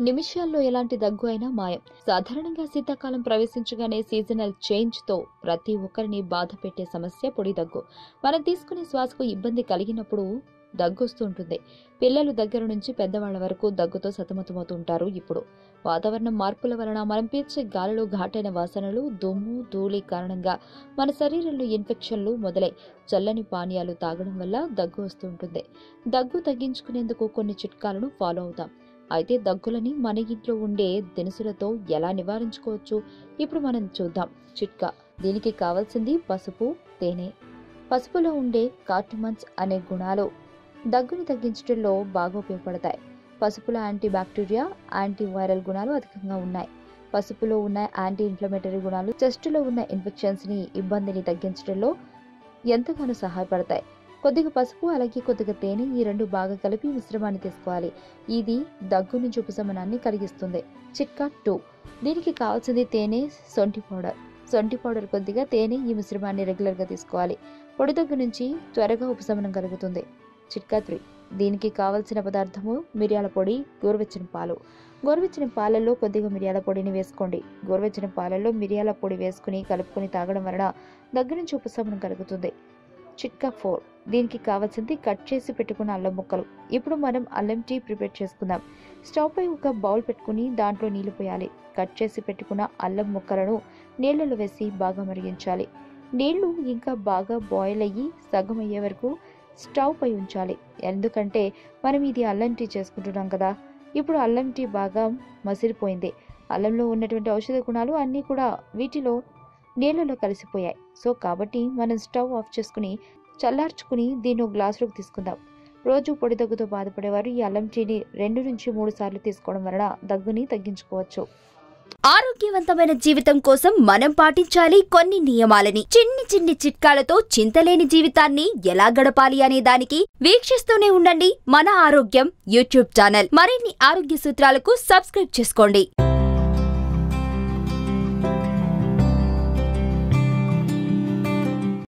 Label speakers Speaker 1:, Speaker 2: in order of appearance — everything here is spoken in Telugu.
Speaker 1: నిమిషాల్లో ఎలాంటి దగ్గు అయినా మాయం. సాధారణంగా శీతాకాలం ప్రవేశించగానే సీజనల్ చేంజ్ తో ప్రతి ఒక్కరిని బాధ పెట్టే సమస్య పొడి దగ్గు. మనం తీసుకునే శ్వాసకు ఇబ్బంది కలిగినప్పుడు దగ్గు వస్తూ ఉంటుంది. పిల్లల దగ్గర నుంచి పెద్దవాళ్ల వరకు దగ్గుతో సతమతమవుతుంటారు. ఇప్పుడు వాతావరణం మార్పుల వలన మనం పీల్చే గాలిలో ఘాటైన వాసనలు, దుమ్ము, ధూళి కారణంగా మన శరీరంలో ఇన్ఫెక్షన్లు మొదలై చల్లని పానీయాలు తాగడం వల్ల దగ్గు వస్తూ ఉంటుంది. దగ్గు తగ్గించుకునేందుకు కొన్ని చిట్కాలను ఫాలో అవుతాం. అయితే దగ్గులని మన ఇంట్లో ఉండే దినుసులతో ఎలా నివారించుకోవచ్చు ఇప్పుడు మనం చూద్దాం. చిట్కా. దీనికి కావాల్సింది పసుపు, తేనె. పసుపులో ఉండే కార్టిమన్స్ అనే గుణాలు దగ్గుని తగ్గించడంలో బాగా ఉపయోగపడతాయి. పసుపులో యాంటీ బ్యాక్టీరియా, యాంటీ వైరల్ గుణాలు అధికంగా ఉన్నాయి. పసుపులో ఉన్న యాంటీ ఇన్ఫ్లమేటరీ గుణాలు చెస్టులో ఉన్న ఇన్ఫెక్షన్స్ ని, ఇబ్బందిని తగ్గించడంలో ఎంతగానో సహాయపడతాయి. కొద్దిగా పసుపు అలాగే కొద్దిగా తేనె, ఈ రెండు బాగా కలిపి మిశ్రమాన్ని తీసుకోవాలి. ఇది దగ్గు నుంచి ఉపశమనాన్ని కలిగిస్తుంది. చిట్కా 2. దీనికి కావాల్సింది తేనె, సొంటి పౌడర్. సొంటి పౌడర్ కొద్దిగా, తేనె, ఈ మిశ్రమాన్ని రెగ్యులర్ గా తీసుకోవాలి. పొడి దగ్గు నుంచి త్వరగా ఉపశమనం కలుగుతుంది. చిట్కా 3. దీనికి కావలసిన పదార్థము మిరియాల పొడి, గోరువెచ్చని పాలు. గోరువెచ్చని పాలల్లో కొద్దిగా మిరియాల పొడిని వేసుకోండి. గోరువెచ్చని పాలల్లో మిరియాల పొడి వేసుకుని కలుపుకొని తాగడం వలన దగ్గు నుంచి ఉపశమనం కలుగుతుంది. చిట్కా 4. దీనికి కావాల్సింది కట్ చేసి పెట్టుకున్న అల్లం ముక్కలు. ఇప్పుడు మనం అల్లం టీ ప్రిపేర్ చేసుకుందాం. స్టవ్ పై ఒక బౌల్ పెట్టుకుని దాంట్లో నీళ్లు పోయాలి. కట్ చేసి పెట్టుకున్న అల్లం ముక్కలను నీళ్లలో వేసి బాగా మరిగించాలి. నీళ్లు ఇంకా బాగా బాయిల్ అయ్యి సగం అయ్యే వరకు స్టవ్ పై ఉంచాలి. ఎందుకంటే మనం ఇది అల్లం టీ చేసుకుంటున్నాం కదా. ఇప్పుడు అల్లం టీ బాగా మసిలిపోయింది. అల్లంలో ఉన్నటువంటి ఔషధ గుణాలు అన్నీ కూడా వీటిలో నీళ్లలో కలిసిపోయాయి. సో కాబట్టి మనం స్టవ్ ఆఫ్ చేసుకుని చల్లార్చుకుని దీన్ని ఒక గ్లాసులోకి తీసుకుందాం. రోజు పొడి దగ్గుతో బాధపడేవారు ఈ అల్లం టీని 2 నుంచి 3 సార్లు తీసుకోవడం వలన దగ్గుని తగ్గించుకోవచ్చు.
Speaker 2: ఆరోగ్యవంతమైన జీవితం కోసం మనం పాటించాలి కొన్ని నియమాలని. చిన్ని చిన్ని చిట్కాలతో చింతలేని జీవితాన్ని ఎలా గడపాలి అనే దానికి వీక్షిస్తూనే ఉండండి మన ఆరోగ్యం యూట్యూబ్ ఛానల్. మరిన్ని ఆరోగ్య సూత్రాలకు సబ్స్క్రైబ్ చేసుకోండి.